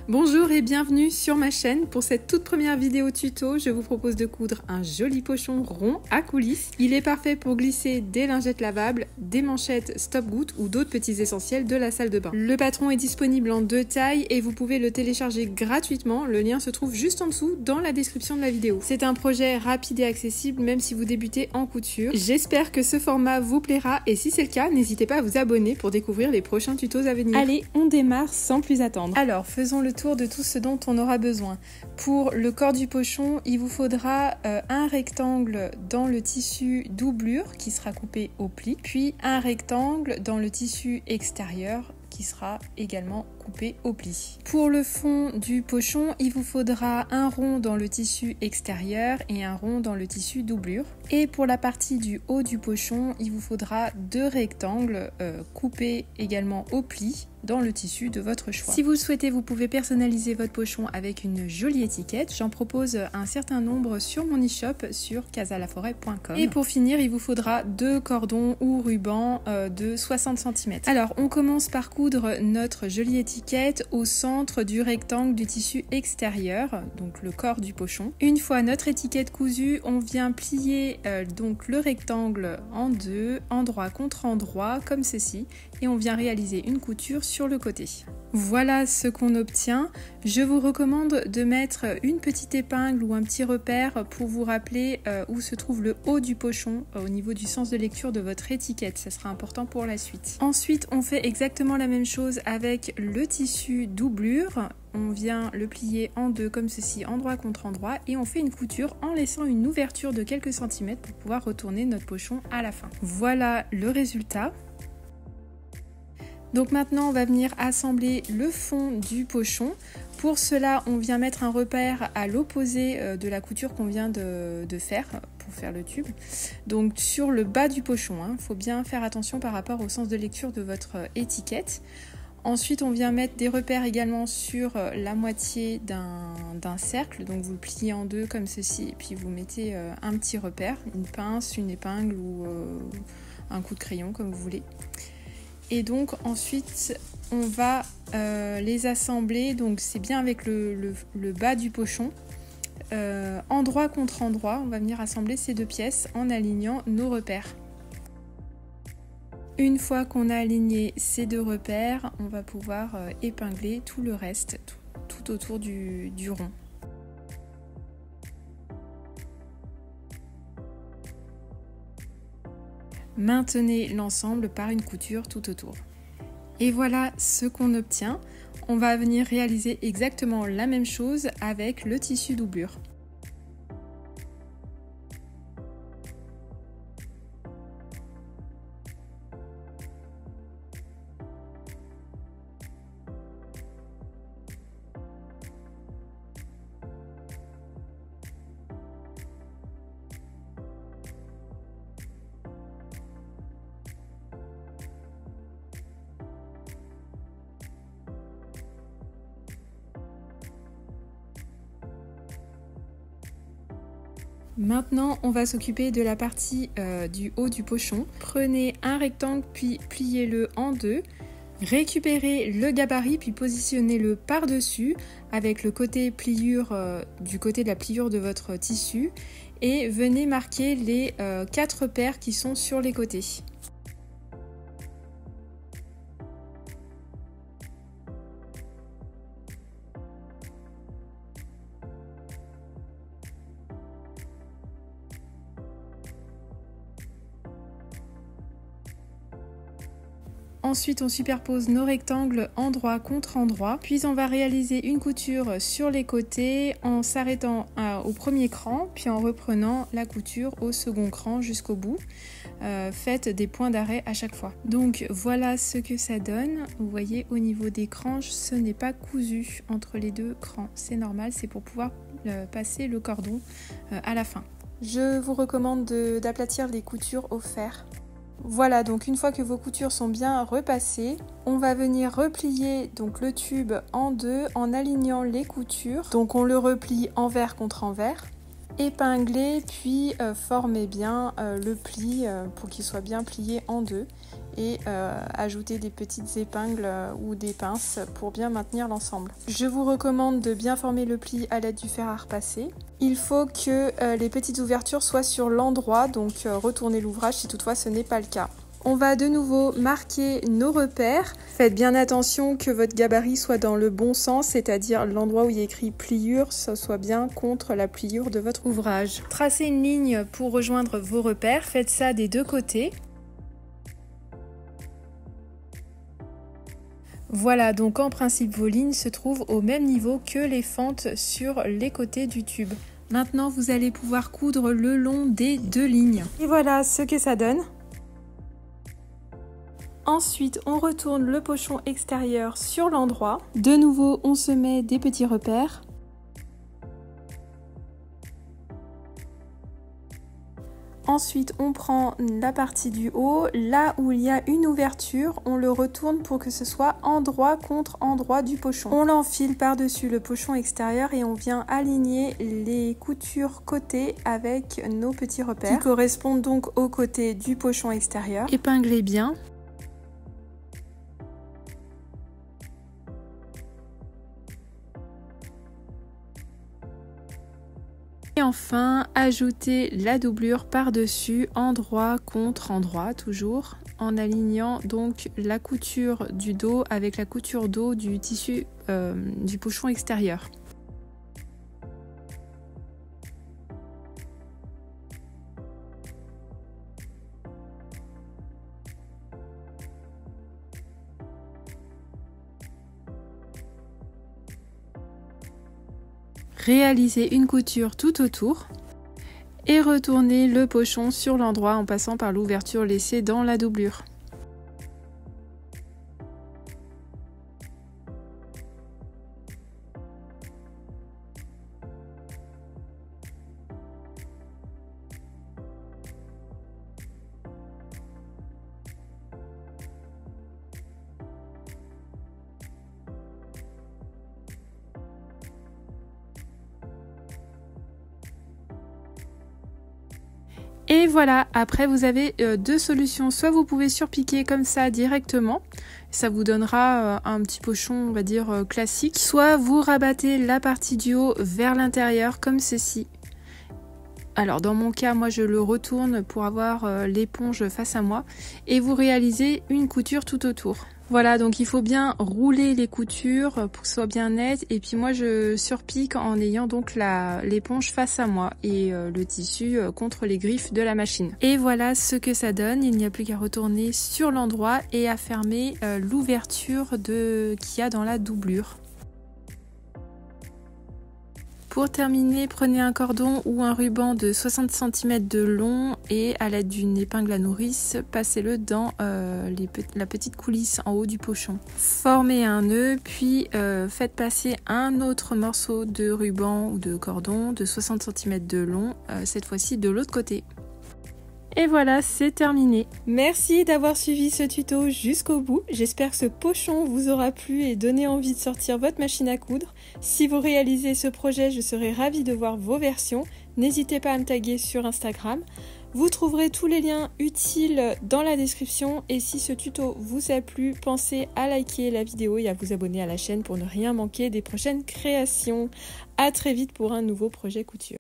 Bonjour et bienvenue sur ma chaîne. Pour cette toute première vidéo tuto, je vous propose de coudre un joli pochon rond à coulisses. Il est parfait pour glisser des lingettes lavables, des manchettes stop-gouttes ou d'autres petits essentiels de la salle de bain. Le patron est disponible en 2 tailles et vous pouvez le télécharger gratuitement. Le lien se trouve juste en dessous dans la description de la vidéo. C'est un projet rapide et accessible même si vous débutez en couture. J'espère que ce format vous plaira et si c'est le cas, n'hésitez pas à vous abonner pour découvrir les prochains tutos à venir. Allez, on démarre sans plus attendre. Alors, faisons le tour de tout ce dont on aura besoin. Pour le corps du pochon, il vous faudra un rectangle dans le tissu doublure qui sera coupé au pli, puis un rectangle dans le tissu extérieur qui sera également coupé au pli. Pour le fond du pochon, il vous faudra un rond dans le tissu extérieur et un rond dans le tissu doublure. Et pour la partie du haut du pochon, il vous faudra 2 rectangles coupés également au pli dans le tissu de votre choix. Si vous le souhaitez, vous pouvez personnaliser votre pochon avec une jolie étiquette. J'en propose un certain nombre sur mon e-shop sur casalaforêt.com. Et pour finir, il vous faudra 2 cordons ou rubans de 60 cm. Alors, on commence par coudre notre jolie étiquette au centre du rectangle du tissu extérieur, donc le corps du pochon. Une fois notre étiquette cousue, on vient plier donc le rectangle en 2, endroit contre endroit, comme ceci, et on vient réaliser une couture sur le côté. Voilà ce qu'on obtient. Je vous recommande de mettre une petite épingle ou un petit repère pour vous rappeler où se trouve le haut du pochon au niveau du sens de lecture de votre étiquette. Ça sera important pour la suite. Ensuite, on fait exactement la même chose avec le tissu doublure. On vient le plier en 2 comme ceci, endroit contre endroit, et on fait une couture en laissant une ouverture de quelques centimètres pour pouvoir retourner notre pochon à la fin. Voilà le résultat. Donc maintenant, on va venir assembler le fond du pochon. Pour cela, on vient mettre un repère à l'opposé de la couture qu'on vient de faire pour faire le tube. Donc sur le bas du pochon, faut bien faire attention par rapport au sens de lecture de votre étiquette. Ensuite, on vient mettre des repères également sur la moitié d'un cercle. Donc vous le pliez en 2 comme ceci et puis vous mettez un petit repère, une pince, une épingle ou un coup de crayon comme vous voulez. Et donc ensuite on va les assembler, donc c'est bien avec le bas du pochon, endroit contre endroit. On va venir assembler ces 2 pièces en alignant nos repères. Une fois qu'on a aligné ces 2 repères, on va pouvoir épingler tout le reste, tout autour du rond. Maintenez l'ensemble par une couture tout autour. Et voilà ce qu'on obtient. On va venir réaliser exactement la même chose avec le tissu doublure. Maintenant, on va s'occuper de la partie du haut du pochon. Prenez un rectangle puis pliez-le en 2. Récupérez le gabarit puis positionnez-le par-dessus avec le côté pliure du côté de la pliure de votre tissu et venez marquer les 4 paires qui sont sur les côtés. Ensuite, on superpose nos rectangles endroit contre endroit. Puis on va réaliser une couture sur les côtés en s'arrêtant au premier cran, puis en reprenant la couture au second cran jusqu'au bout. Faites des points d'arrêt à chaque fois. Donc voilà ce que ça donne. Vous voyez, au niveau des crans, ce n'est pas cousu entre les 2 crans. C'est normal, c'est pour pouvoir passer le cordon à la fin. Je vous recommande d'aplatir les coutures au fer. Voilà, donc une fois que vos coutures sont bien repassées, on va venir replier donc le tube en 2 en alignant les coutures. Donc on le replie envers contre envers, épingler puis formez bien le pli pour qu'il soit bien plié en 2. et ajouter des petites épingles ou des pinces pour bien maintenir l'ensemble. Je vous recommande de bien former le pli à l'aide du fer à repasser. Il faut que les petites ouvertures soient sur l'endroit, donc retournez l'ouvrage si toutefois ce n'est pas le cas. On va de nouveau marquer nos repères. Faites bien attention que votre gabarit soit dans le bon sens, c'est-à-dire l'endroit où il y a écrit pliure, ça soit bien contre la pliure de votre ouvrage. Tracez une ligne pour rejoindre vos repères, faites ça des deux côtés. Voilà, donc en principe vos lignes se trouvent au même niveau que les fentes sur les côtés du tube. Maintenant vous allez pouvoir coudre le long des deux lignes. Et voilà ce que ça donne. Ensuite, on retourne le pochon extérieur sur l'endroit. De nouveau, on se met des petits repères. Ensuite, on prend la partie du haut. Là où il y a une ouverture, on le retourne pour que ce soit endroit contre endroit du pochon. On l'enfile par-dessus le pochon extérieur et on vient aligner les coutures côté avec nos petits repères qui correspondent donc aux côtés du pochon extérieur. Épinglez bien. Et enfin, ajouter la doublure par-dessus, endroit contre endroit, toujours, en alignant donc la couture du dos avec la couture dos du tissu du pochon extérieur. Réalisez une couture tout autour et retournez le pochon sur l'endroit en passant par l'ouverture laissée dans la doublure. Et voilà, après vous avez deux solutions, soit vous pouvez surpiquer comme ça directement, ça vous donnera un petit pochon on va dire classique, soit vous rabattez la partie du haut vers l'intérieur comme ceci. Alors dans mon cas, moi je le retourne pour avoir l'éponge face à moi et vous réalisez une couture tout autour. Voilà, donc il faut bien rouler les coutures pour que ce soit bien net et puis moi je surpique en ayant donc l'éponge face à moi et le tissu contre les griffes de la machine. Et voilà ce que ça donne, il n'y a plus qu'à retourner sur l'endroit et à fermer l'ouverture qu'il y a dans la doublure. Pour terminer, prenez un cordon ou un ruban de 60 cm de long et à l'aide d'une épingle à nourrice, passez-le dans la petite coulisse en haut du pochon. Formez un nœud, puis faites passer un autre morceau de ruban ou de cordon de 60 cm de long, cette fois-ci de l'autre côté. Et voilà, c'est terminé. Merci d'avoir suivi ce tuto jusqu'au bout. J'espère que ce pochon vous aura plu et donné envie de sortir votre machine à coudre. Si vous réalisez ce projet, je serai ravie de voir vos versions. N'hésitez pas à me taguer sur Instagram. Vous trouverez tous les liens utiles dans la description. Et si ce tuto vous a plu, pensez à liker la vidéo et à vous abonner à la chaîne pour ne rien manquer des prochaines créations. À très vite pour un nouveau projet couture.